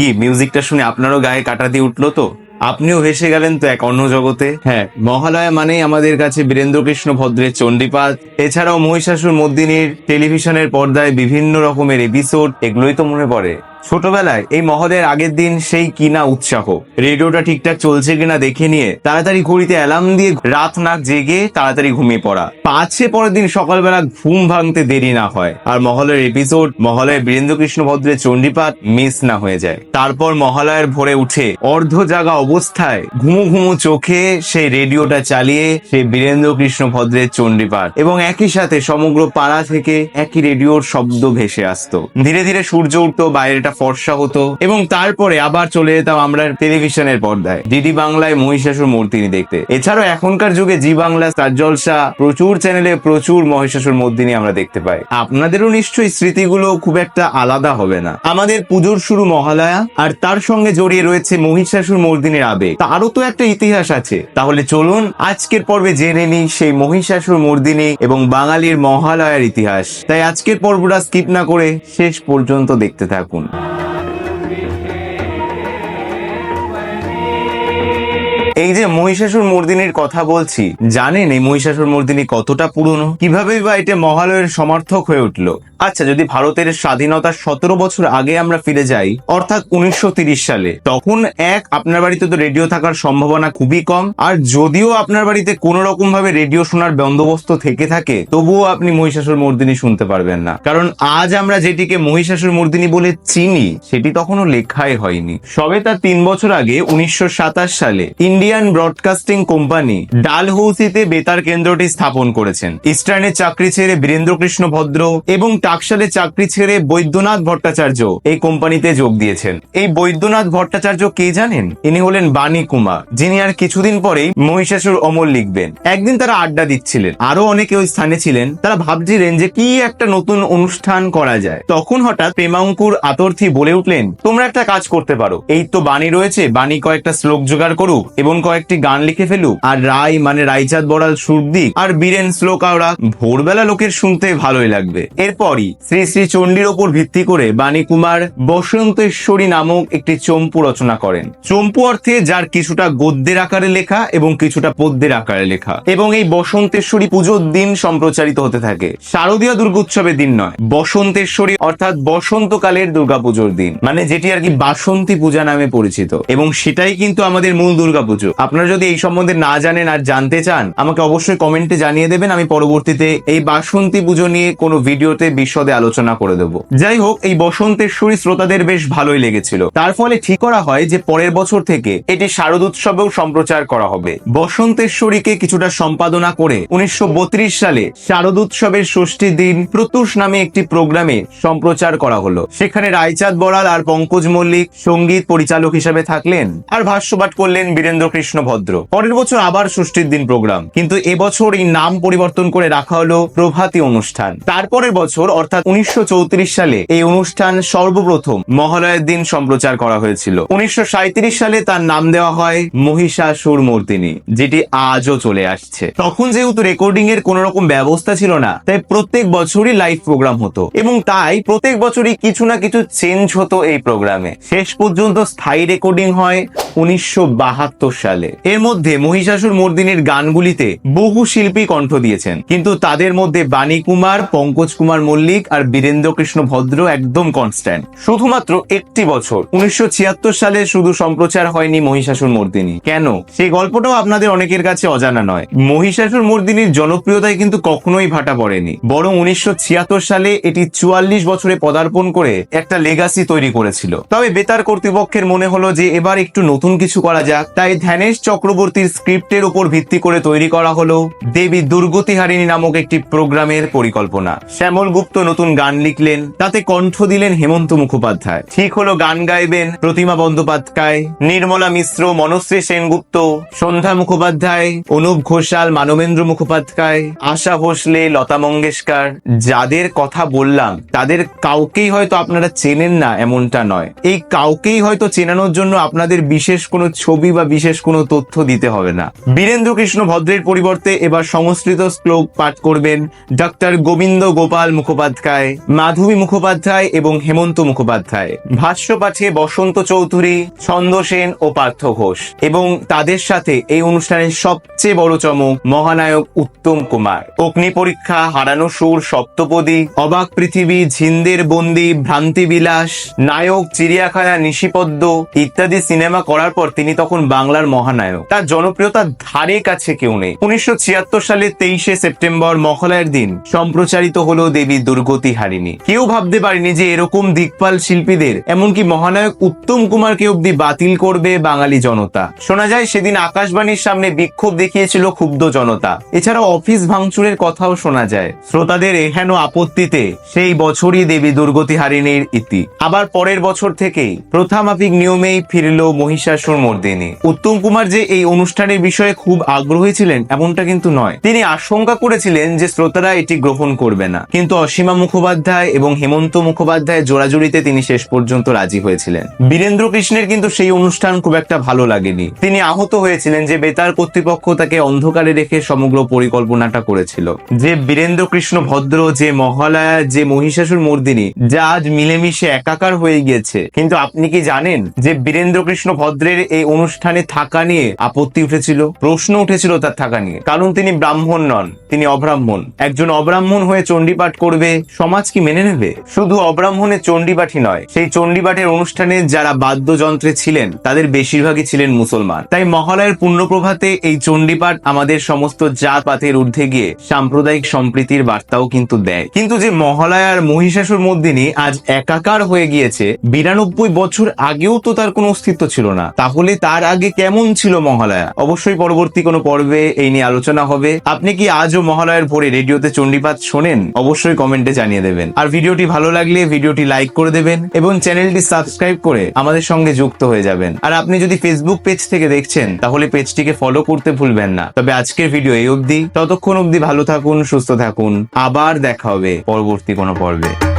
কি মিউজিকটা শুনে আপনারও গায়ে কাটা দিয়ে উঠলো তো? আপনিও ভেসে গেলেন তো এক অন্য জগতে। হ্যাঁ, মহালয়া মানেই আমাদের কাছে বীরেন্দ্রকৃষ্ণ ভদ্রের চণ্ডীপাঠ, এছাড়াও মহিষাসুর মর্দিনীর টেলিভিশনের পর্দায় বিভিন্ন রকমের এপিসোড, এগুলোই তো মনে পড়ে। ছোটবেলায় এই মহলের আগের দিন সেই কিনা উৎসাহ, রেডিওটা ঠিকঠাক চলছে কিনা দেখে নিয়ে তাড়াতাড়ি ঘড়িতে অ্যালার্ম দিয়ে রাত নাক জেগে তাড়াতাড়ি ঘুমিয়ে পড়া, পাছে পরের দিন সকালবেলা ঘুম ভাঙতে দেরি না হয় আর মহলের এপিসোড, মহালয়ের বীরেন্দ্রকৃষ্ণ ভদ্রের চণ্ডীপাঠ মিস না হয়ে যায়। তারপর মহালয়ের ভোরে উঠে অর্ধ জাগা অবস্থায় ঘুমু ঘুমু চোখে সেই রেডিওটা চালিয়ে সেই বীরেন্দ্রকৃষ্ণ ভদ্রের চণ্ডীপাঠ, এবং একই সাথে সমগ্র পাড়া থেকে একই রেডিওর শব্দ ভেসে আসতো। ধীরে ধীরে সূর্য উঠতো, বাইরেটা ফর্সা হতো, এবং তারপরে আবার চলে যেতাম আমরা টেলিভিশনের পর্দায় ডিডি বাংলায় মহিষাসুর মর্দিনী দেখতে। এছাড়াও এখনকার যুগে জি বাংলা, স্টার জলসা, প্রচুর চ্যানেলে প্রচুর মহিষাসুর মর্দিনী আমরা দেখতে পাই। আপনাদেরও নিশ্চয়ই স্মৃতিগুলো খুব একটা আলাদা হবে না। আমাদের পুজোর শুরু মহালয়া, আর তার সঙ্গে জড়িয়ে রয়েছে মহিষাসুর মর্দিনীর আবেগ। তারও তো একটা ইতিহাস আছে। তাহলে চলুন আজকের পর্বে জেনে নিই সেই মহিষাসুর মর্দিনী এবং বাঙালির মহালয়ার ইতিহাস। তাই আজকের পর্বটা স্কিপ না করে শেষ পর্যন্ত দেখতে থাকুন। এই যে মহিষাসুর মর্দিনীর কথা বলছি, জানেন এই মহিষাসুর মর্দিনী কতটা পুরনো, কিভাবে বা এটা মহালয়ের সমর্থক হয়ে উঠলো? আচ্ছা, যদি ভারতের স্বাধীনতার 17 বছর আগে আমরা ফিরে যাই, অর্থাৎ 1930 সালে, তখন আপনার বাড়িতে তো রেডিও থাকার সম্ভাবনা খুবই কম, আর যদিও আপনার বাড়িতে কোন রকম ভাবে রেডিও শোনার বন্দোবস্ত থেকে থাকে, তবুও আপনি মহিষাসুর মর্দিনী শুনতে পারবেন না। কারণ আজ আমরা যেটিকে মহিষাসুর মর্দিনী বলে চিনি, সেটি তখনও লেখাই হয়নি। সবে তার 3 বছর আগে 1927 সালে ইন্ডিয়ান ব্রডকাস্টিং কোম্পানি ডালহৌসিতে বেতার কেন্দ্রটি স্থাপন করেছেন। ইস্টার্নের চাকরি ছেড়ে বীরেন্দ্রকৃষ্ণ ভদ্র এবং টাকশালে চাকরি ছেড়ে বৈদ্যনাথ ভট্টাচার্য এই কোম্পানিতে যোগ দিয়েছেন। এই বৈদ্যনাথ ভট্টাচার্য কে জানেন? ইনি হলেন বাণী কুমার, যিনি আর কিছুদিন পরেই মহিষাসুর অমর লিখবেন। একদিন তারা আড্ডা দিচ্ছিলেন, আরো অনেকে ওই স্থানে ছিলেন। তারা ভাবছিলেন যে কি একটা নতুন অনুষ্ঠান করা যায়। তখন হঠাৎ প্রেমাঙ্কুর আতর্থী বলে উঠলেন, তোমরা একটা কাজ করতে পারো, এই তো বাণী রয়েছে, বাণী কয়েকটা শ্লোক জোগাড় করুক এবং কয়েকটি গান লিখে ফেলুক, আর রায় মানে রায়চাঁদ বড়াল সুর দিক, আর বীরেন শ্লোক আওড়া, ভোরবেলা লোকের শুনতে ভালোই লাগবে। এরপরই শ্রী শ্রী চণ্ডীর ওপর ভিত্তি করে বাণী কুমার বসন্তেশ্বরী নামক একটি চম্পু রচনা করেন। চম্পু অর্থে যার কিছুটা গদ্যের আকারে লেখা এবং কিছুটা পদ্যের আকারে লেখা, এবং এই বসন্তেশ্বরী পুজোর দিন সম্প্রচারিত হতে থাকে। শারদীয় দুর্গোৎসবের দিন নয়, বসন্তেশ্বরী অর্থাৎ বসন্তকালের দুর্গাপুজোর দিন, মানে যেটি আর কি বাসন্তী পূজা নামে পরিচিত, এবং সেটাই কিন্তু আমাদের মূল দুর্গাপুজো। আপনারা যদি এই সম্বন্ধে না জানেন আর জানতে চান, আমাকে অবশ্যই কমেন্টে জানিয়ে দেবেন। আমি পরবর্তীতে এই বাসন্তী পুজো নিয়ে কোনো ভিডিওতে বিশদে আলোচনা করে দেবো। যাই হোক, এই বসন্তেশ্বরী শ্রোতাদের বেশ ভালোই লেগেছিল। তার ফলে ঠিক করা হয় যে পরের বছর থেকে এটি শারদ উৎসবেও সম্প্রচার করা হবে। বসন্তেশ্বরীকে কিছুটা সম্পাদনা করে 1932 সালে শারদ উৎসবের ষষ্ঠীর দিন প্রত্যুষ নামে একটি প্রোগ্রামে সম্প্রচার করা হলো। সেখানে রায়চাঁদ বড়াল আর পঙ্কজ মল্লিক সঙ্গীত পরিচালক হিসেবে থাকলেন, আর ভাষ্যপাঠ করলেন বীরেন্দ্রকৃষ্ণ ভদ্র। পরের বছর আবার ষষ্ঠীর দিন প্রোগ্রাম, কিন্তু এবছর এই নাম পরিবর্তন করে রাখা হলো প্রভাতী অনুষ্ঠান। তারপরের বছর অর্থাৎ 1934 সালে এই অনুষ্ঠান সর্বপ্রথম মহালয়ের দিন সম্প্রচার করা হয়েছিল। 1937 সালে তার নাম দেওয়া হয় মহিষাসুর মর্দিনী, যেটি আজও চলে আসছে। তখন যেহেতু রেকর্ডিং এর কোন রকম ব্যবস্থা ছিল না, তাই প্রত্যেক বছরই লাইভ প্রোগ্রাম হতো, এবং তাই প্রত্যেক বছরই কিছু না কিছু চেঞ্জ হতো এই প্রোগ্রামে। শেষ পর্যন্ত স্থায়ী রেকর্ডিং হয় 1972 সালে। এর মধ্যে মহিষাসুর মর্দিনীর গানগুলিতে বহু শিল্পী কণ্ঠ দিয়েছেন, কিন্তু তাদের মধ্যে বাণী কুমার, পঙ্কজ কুমার মল্লিক আর বীরেন্দ্রকৃষ্ণ ভদ্র একদম কনস্ট্যান্ট। শুধুমাত্র একটি বছর 1976 সালে শুধু সম্প্রচার হয়নি মহিষাসুর মর্দিনী। কেন? সেই গল্পটাও আপনাদের অনেকের কাছে অজানা নয়। মহিষাসুর মর্দিনীর জনপ্রিয়তায় কিন্তু কখনোই ভাটা পড়েনি, বরং 1976 সালে এটি 44 বছরে পদার্পণ করে একটা লেগাসি তৈরি করেছিল। তবে বেতার কর্তৃপক্ষের মনে হলো যে এবার একটু নতুন কিছু করা যাক, তাই ধ্যানেশ চক্রবর্তীর স্ক্রিপ্টের উপর ভিত্তি করে তৈরি করা হলো দেবী দুর্গতিহারিণী নামক একটি প্রোগ্রামের পরিকল্পনা। শ্যামল গুপ্ত নতুন গান লিখলেন, তাতে কণ্ঠ দিলেন হেমন্ত মুখোপাধ্যায়। ঠিক হলো গান গাইবেন প্রতিমা বন্দ্যোপাধ্যায়, নির্মলা মিশ্র, মনশ্রী সেনগুপ্ত, সন্ধ্যা মুখোপাধ্যায়, অনুপ ঘোষাল, মানবেন্দ্র মুখোপাধ্যায়, আশা ভোসলে, লতা মঙ্গেশকর। যাদের কথা বললাম তাদের কাউকেই হয়তো আপনারা চেনেন না এমনটা নয়। এই কাউকেই হয়তো চেনানোর জন্য আপনাদের বিশেষ কোনো ছবি বা বিশেষ কোনো তথ্য অর্থ দিতে হবে না। বীরেন্দ্র কৃষ্ণ ভদ্রের পরিবর্তে এবার সংস্কৃত শ্লোক পাঠ করবেন ডক্টর গোবিন্দ গোপাল মুখোপাধ্যায়, মাধবী মুখোপাধ্যায় এবং হেমন্ত মুখোপাধ্যায়। ভাষ্য পাঠে বসন্ত চৌধুরী, ছন্দ সেন ও পার্থ ঘোষ। এবং তাদের সাথে এই অনুষ্ঠানের সবচেয়ে বড় চমক মহানায়ক উত্তম কুমার। অগ্নি পরীক্ষা, হারানো সুর, সপ্তপদী, অবাক পৃথিবী, ঝিন্দের বন্দি, ভ্রান্তি বিলাস, নায়ক, চিড়িয়াখানা, নিশিপদ্ম ইত্যাদি সিনেমা করার পর তিনি তখন বাংলার মহানায়ক। তার জনপ্রিয়তার ধারে কাছে কেউ নেই। 1976 সালের 23শে সেপ্টেম্বর মহালয়ার দিন সম্প্রচারিত হলো দেবী দুর্গতি হারিণী। কেউ ভাবতে পারেনি যে এরকম দিকপাল শিল্পীদের, এমনকি মহানায়ক উত্তম কুমারকে অব্দি বাতিল করবে বাঙালি জনতা। শোনা যায় সেদিন আকাশবাণীর সামনে বিক্ষোভ দেখিয়েছিল ক্ষুব্ধ জনতা। এছাড়াও অফিস ভাঙচুরের কথাও শোনা যায়। শ্রোতাদের এহেন আপত্তিতে সেই বছরই দেবী দুর্গতি হারিণীর ইতি। আবার পরের বছর থেকেই প্রথামাফিক নিয়মেই ফিরল মহিষাসুর মর্দিনী। উত্তম কুমার যে এই অনুষ্ঠানের বিষয়ে খুব আগ্রহী ছিলেন এমনটা কিন্তু নয়। তিনি আশঙ্কা করেছিলেন যে শ্রোতারা এটি গ্রহণ করবে না, কিন্তু অসীমা মুখোপাধ্যায় এবং হেমন্ত মুখোপাধ্যায় জোড়াজুড়িতে তিনি শেষ পর্যন্ত রাজি হয়েছিলেন। বীরেন্দ্র কৃষ্ণের কিন্তু সেই অনুষ্ঠান খুব একটা ভালো লাগেনি। তিনি আহত হয়েছিলেন যে বেতার কর্তৃপক্ষ তাকে অন্ধকারে রেখে সমগ্র পরিকল্পনাটা করেছিল। যে বীরেন্দ্র কৃষ্ণ ভদ্র, যে মহালয়া, যে মহিষাসুর মর্দিনী, যা আজ মিলেমিশে একাকার হয়ে গিয়েছে। কিন্তু আপনি কি জানেন যে বীরেন্দ্র কৃষ্ণ ভদ্রের এই অনুষ্ঠানে থাকা নিয়ে আপত্তি উঠেছিল, প্রশ্ন উঠেছিল তার থাকা নিয়ে। কারণ তিনি ব্রাহ্মণ নন, তিনি অব্রাহ্মণ। একজন অব্রাহ্মণ হয়ে চণ্ডীপাঠ করবে, সমাজ কি মেনে নেবে? শুধু অব্রাহ্মণের চণ্ডীপাঠই নয়, সেই চণ্ডীপাঠের অনুষ্ঠানে যারা বাদ্যযন্ত্রে ছিলেন তাদের বেশিরভাগই ছিলেন মুসলমান। তাই মহালয়ের পুণ্যপ্রভাতে এই চণ্ডীপাঠ আমাদের সমস্ত জাত পাতের ঊর্ধ্বে গিয়ে সাম্প্রদায়িক সম্প্রীতির বার্তাও কিন্তু দেয়। কিন্তু যে মহালয়ার মহিষাসুর মর্দিনী আজ একাকার হয়ে গিয়েছে, 92 বছর আগেও তো তার কোনো অস্তিত্ব ছিল না। তাহলে তার আগে কেমন ছিল মহালয়া? অবশ্যই পরবর্তী কোনো পর্বে এই নিয়ে আলোচনা হবে। আপনি কি আজও মহালয়ার ভোরে রেডিওতে চণ্ডীপাঠ শোনেন? অবশ্যই কমেন্টে জানিয়ে দেবেন। আর ভিডিওটি ভালো লাগলে ভিডিওটি লাইক করে দেবেন এবং চ্যানেলটি সাবস্ক্রাইব করে আমাদের সঙ্গে যুক্ত হয়ে যাবেন। আর আপনি যদি ফেসবুক পেজ থেকে দেখছেন তাহলে পেজটিকে ফলো করতে ভুলবেন না। তবে আজকের ভিডিও এই অবধি। ততক্ষণ অবধি ভালো থাকুন, সুস্থ থাকুন। আবার দেখা হবে পরবর্তী কোনো পর্বে।